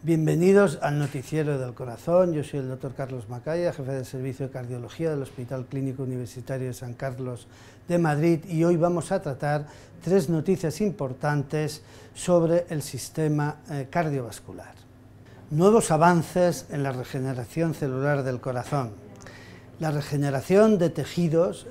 Bienvenidos al Noticiero del Corazón. Yo soy el Dr. Carlos Macaya, jefe del Servicio de Cardiología del Hospital Clínico Universitario de San Carlos de Madrid, y hoy vamos a tratar tres noticias importantes sobre el sistema cardiovascular. Nuevos avances en la regeneración celular del corazón. La regeneración de tejidos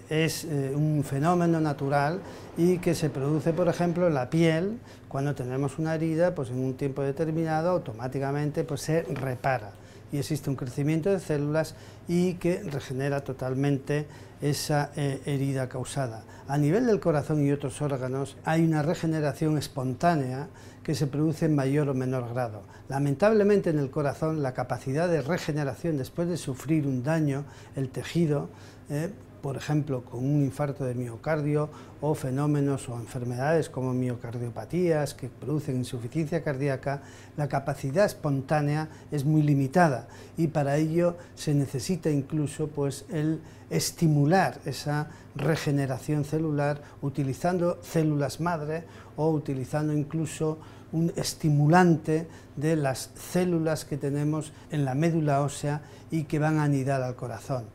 es un fenómeno natural y que se produce, por ejemplo, en la piel. Cuando tenemos una herida, pues en un tiempo determinado automáticamente pues, se repara y existe un crecimiento de células y que regenera totalmente esa herida causada. A nivel del corazón y otros órganos hay una regeneración espontánea que se produce en mayor o menor grado. Lamentablemente en el corazón la capacidad de regeneración después de sufrir un daño, el tejido, por ejemplo con un infarto de miocardio o fenómenos o enfermedades como miocardiopatías que producen insuficiencia cardíaca, la capacidad espontánea es muy limitada y para ello se necesita incluso pues, el estimular esa regeneración celular utilizando células madre o utilizando incluso un estimulante de las células que tenemos en la médula ósea y que van a anidar al corazón.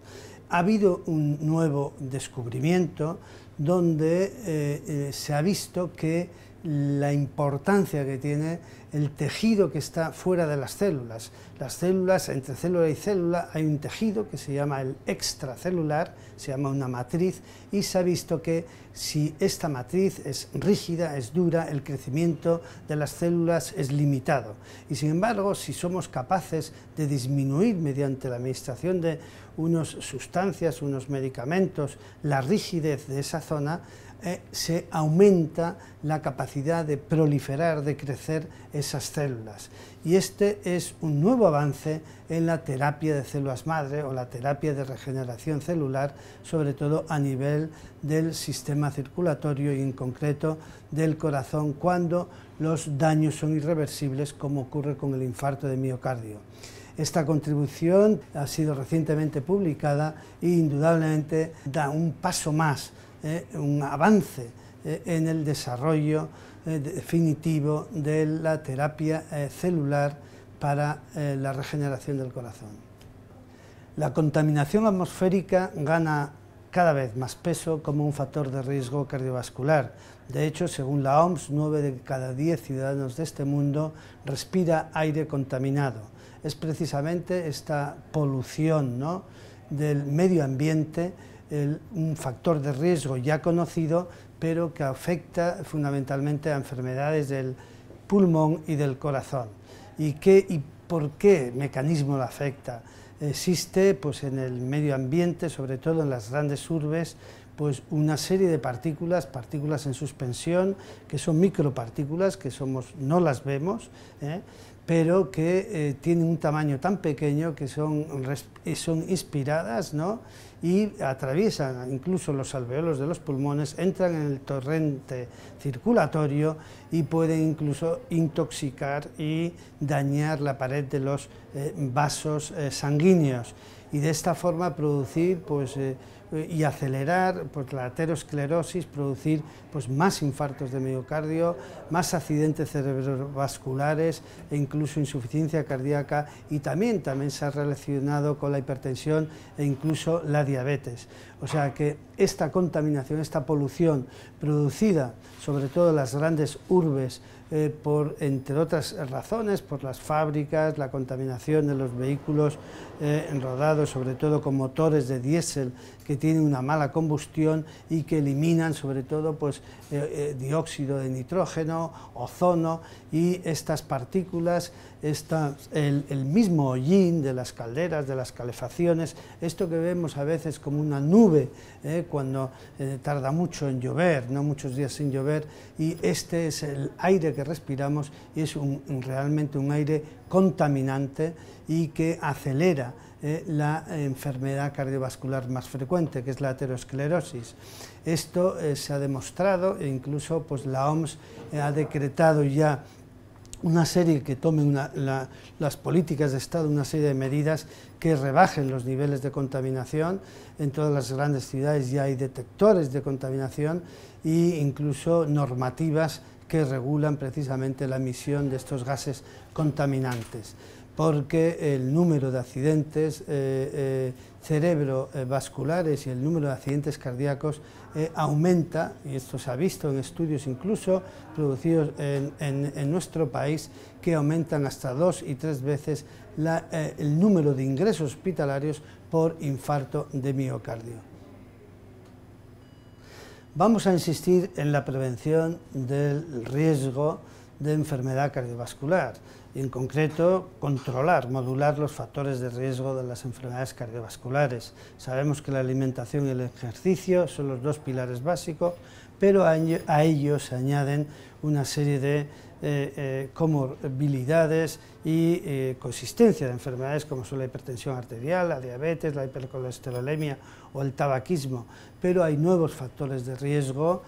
Ha habido un nuevo descubrimiento donde se ha visto que la importancia que tiene el tejido que está fuera de las células. Las células, entre célula y célula, hay un tejido que se llama el extracelular, se llama una matriz, y se ha visto que si esta matriz es rígida, es dura, el crecimiento de las células es limitado. Y sin embargo, si somos capaces de disminuir mediante la administración de unas sustancias, unos medicamentos, la rigidez de esa zona, se aumenta la capacidad de proliferar, de crecer esas células. Y este es un nuevo avance en la terapia de células madre o la terapia de regeneración celular, sobre todo a nivel del sistema circulatorio y en concreto del corazón, cuando los daños son irreversibles, como ocurre con el infarto de miocardio. Esta contribución ha sido recientemente publicada e indudablemente da un paso más, un avance en el desarrollo definitivo de la terapia celular para la regeneración del corazón. La contaminación atmosférica gana cada vez más peso como un factor de riesgo cardiovascular. De hecho, según la OMS, 9 de cada 10 ciudadanos de este mundo respira aire contaminado. Es precisamente esta polución, ¿no?, del medio ambiente un factor de riesgo ya conocido, pero que afecta fundamentalmente a enfermedades del pulmón y del corazón. ¿Y por qué mecanismo lo afecta? Existe pues, en el medio ambiente, sobre todo en las grandes urbes, pues una serie de partículas en suspensión, que son micropartículas, que no las vemos, pero que tienen un tamaño tan pequeño que son inspiradas, ¿no?, y atraviesan incluso los alveolos de los pulmones, entran en el torrente circulatorio y pueden incluso intoxicar y dañar la pared de los vasos sanguíneos y de esta forma producir pues, y acelerar pues, la aterosclerosis, producir pues, más infartos de miocardio, más accidentes cerebrovasculares e incluso insuficiencia cardíaca, y también se ha relacionado con la hipertensión e incluso la diabetes. O sea que esta contaminación, esta polución producida sobre todo en las grandes urbes, entre otras razones, por las fábricas, la contaminación de los vehículos rodados sobre todo con motores de diésel que tienen una mala combustión y que eliminan sobre todo pues, dióxido de nitrógeno, ozono, y estas partículas, el mismo hollín de las calderas, de las calefacciones, esto que vemos a veces como una nube cuando tarda mucho en llover, no muchos días sin llover, y este es el aire que respiramos y es realmente un aire contaminante y que acelera la enfermedad cardiovascular más frecuente, que es la aterosclerosis. Esto se ha demostrado e incluso pues, la OMS ha decretado ya una serie que tomen las políticas de Estado, una serie de medidas que rebajen los niveles de contaminación. En todas las grandes ciudades ya hay detectores de contaminación e incluso normativas que regulan precisamente la emisión de estos gases contaminantes, porque el número de accidentes cerebrovasculares y el número de accidentes cardíacos aumenta, y esto se ha visto en estudios incluso producidos en nuestro país, que aumentan hasta 2 y 3 veces el número de ingresos hospitalarios por infarto de miocardio. Vamos a insistir en la prevención del riesgo de enfermedad cardiovascular y en concreto controlar, modular los factores de riesgo de las enfermedades cardiovasculares. Sabemos que la alimentación y el ejercicio son los 2 pilares básicos, pero a ellos se añaden una serie de comorbilidades y coexistencia de enfermedades como son la hipertensión arterial, la diabetes, la hipercolesterolemia o el tabaquismo, pero hay nuevos factores de riesgo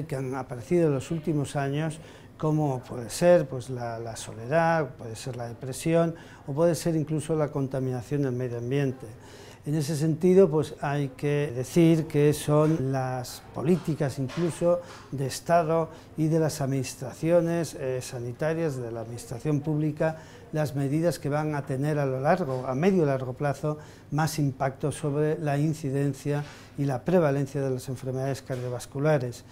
que han aparecido en los últimos años, como puede ser pues, la soledad, puede ser la depresión o puede ser incluso la contaminación del medio ambiente. En ese sentido, pues hay que decir que son las políticas incluso de Estado y de las administraciones sanitarias, de la administración pública, las medidas que van a tener a medio y largo plazo más impacto sobre la incidencia y la prevalencia de las enfermedades cardiovasculares.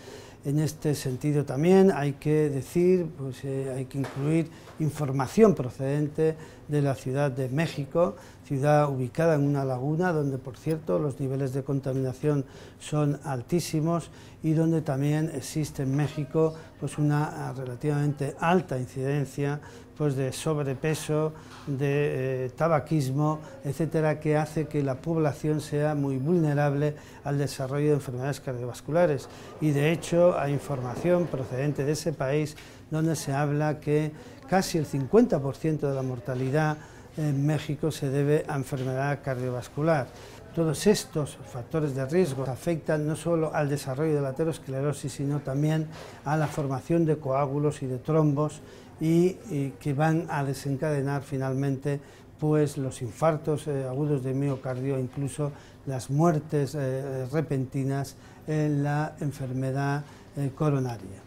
En este sentido también hay que decir, pues hay que incluir información procedente de la Ciudad de México, ciudad ubicada en una laguna donde, por cierto, los niveles de contaminación son altísimos y donde también existe en México pues una relativamente alta incidencia pues de sobrepeso, de tabaquismo, etcétera, que hace que la población sea muy vulnerable al desarrollo de enfermedades cardiovasculares. Y de hecho hay información procedente de ese país donde se habla que casi el 50% de la mortalidad en México se debe a enfermedad cardiovascular. Todos estos factores de riesgo afectan no solo al desarrollo de la aterosclerosis, sino también a la formación de coágulos y de trombos y que van a desencadenar finalmente pues, los infartos agudos de miocardio, incluso las muertes repentinas en la enfermedad coronaria,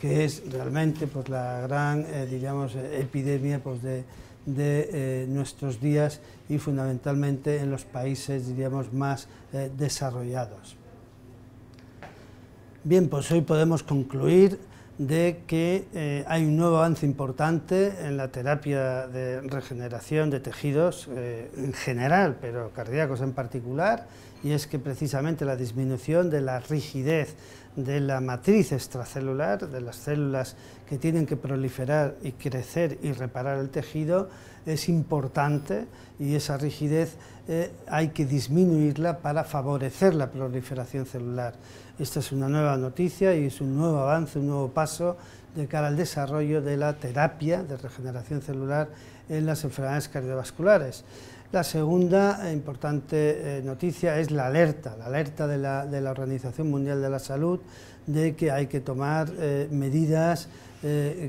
que es realmente pues, la gran epidemia pues, de nuestros días y fundamentalmente en los países más desarrollados. Bien, pues hoy podemos concluir de que hay un nuevo avance importante en la terapia de regeneración de tejidos en general, pero cardíacos en particular, y es que precisamente la disminución de la rigidez de la matriz extracelular, de las células que tienen que proliferar y crecer y reparar el tejido, es importante y esa rigidez hay que disminuirla para favorecer la proliferación celular. Esta es una nueva noticia y es un nuevo avance, un nuevo paso de cara al desarrollo de la terapia de regeneración celular en las enfermedades cardiovasculares. La segunda importante noticia es la alerta de la Organización Mundial de la Salud de que hay que tomar medidas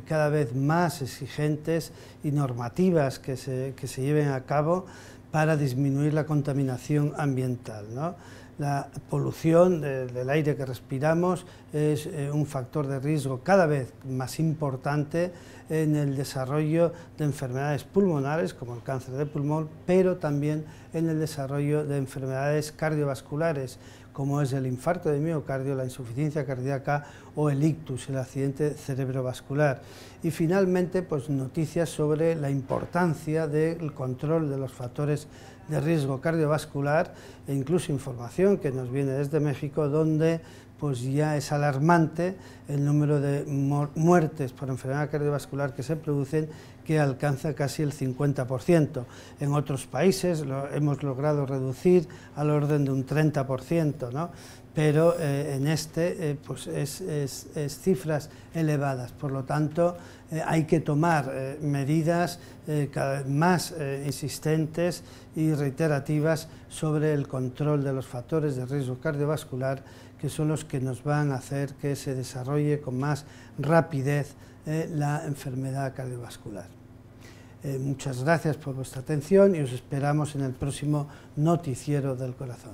cada vez más exigentes y normativas que se lleven a cabo para disminuir la contaminación ambiental, ¿no? La polución del aire que respiramos es un factor de riesgo cada vez más importante en el desarrollo de enfermedades pulmonares como el cáncer de pulmón, pero también en el desarrollo de enfermedades cardiovasculares como es el infarto de miocardio, la insuficiencia cardíaca o el ictus, el accidente cerebrovascular. Y finalmente, pues noticias sobre la importancia del control de los factores de riesgo cardiovascular e incluso información que nos viene desde México, donde pues ya es alarmante el número de muertes por enfermedad cardiovascular que se producen, que alcanza casi el 50%. En otros países lo hemos logrado reducir al orden de un 30%, ¿no? Pero en este pues es cifras elevadas, por lo tanto hay que tomar medidas cada vez más insistentes y reiterativas sobre el control de los factores de riesgo cardiovascular, que son los que nos van a hacer que se desarrolle con más rapidez la enfermedad cardiovascular. Muchas gracias por vuestra atención y os esperamos en el próximo Noticiero del Corazón.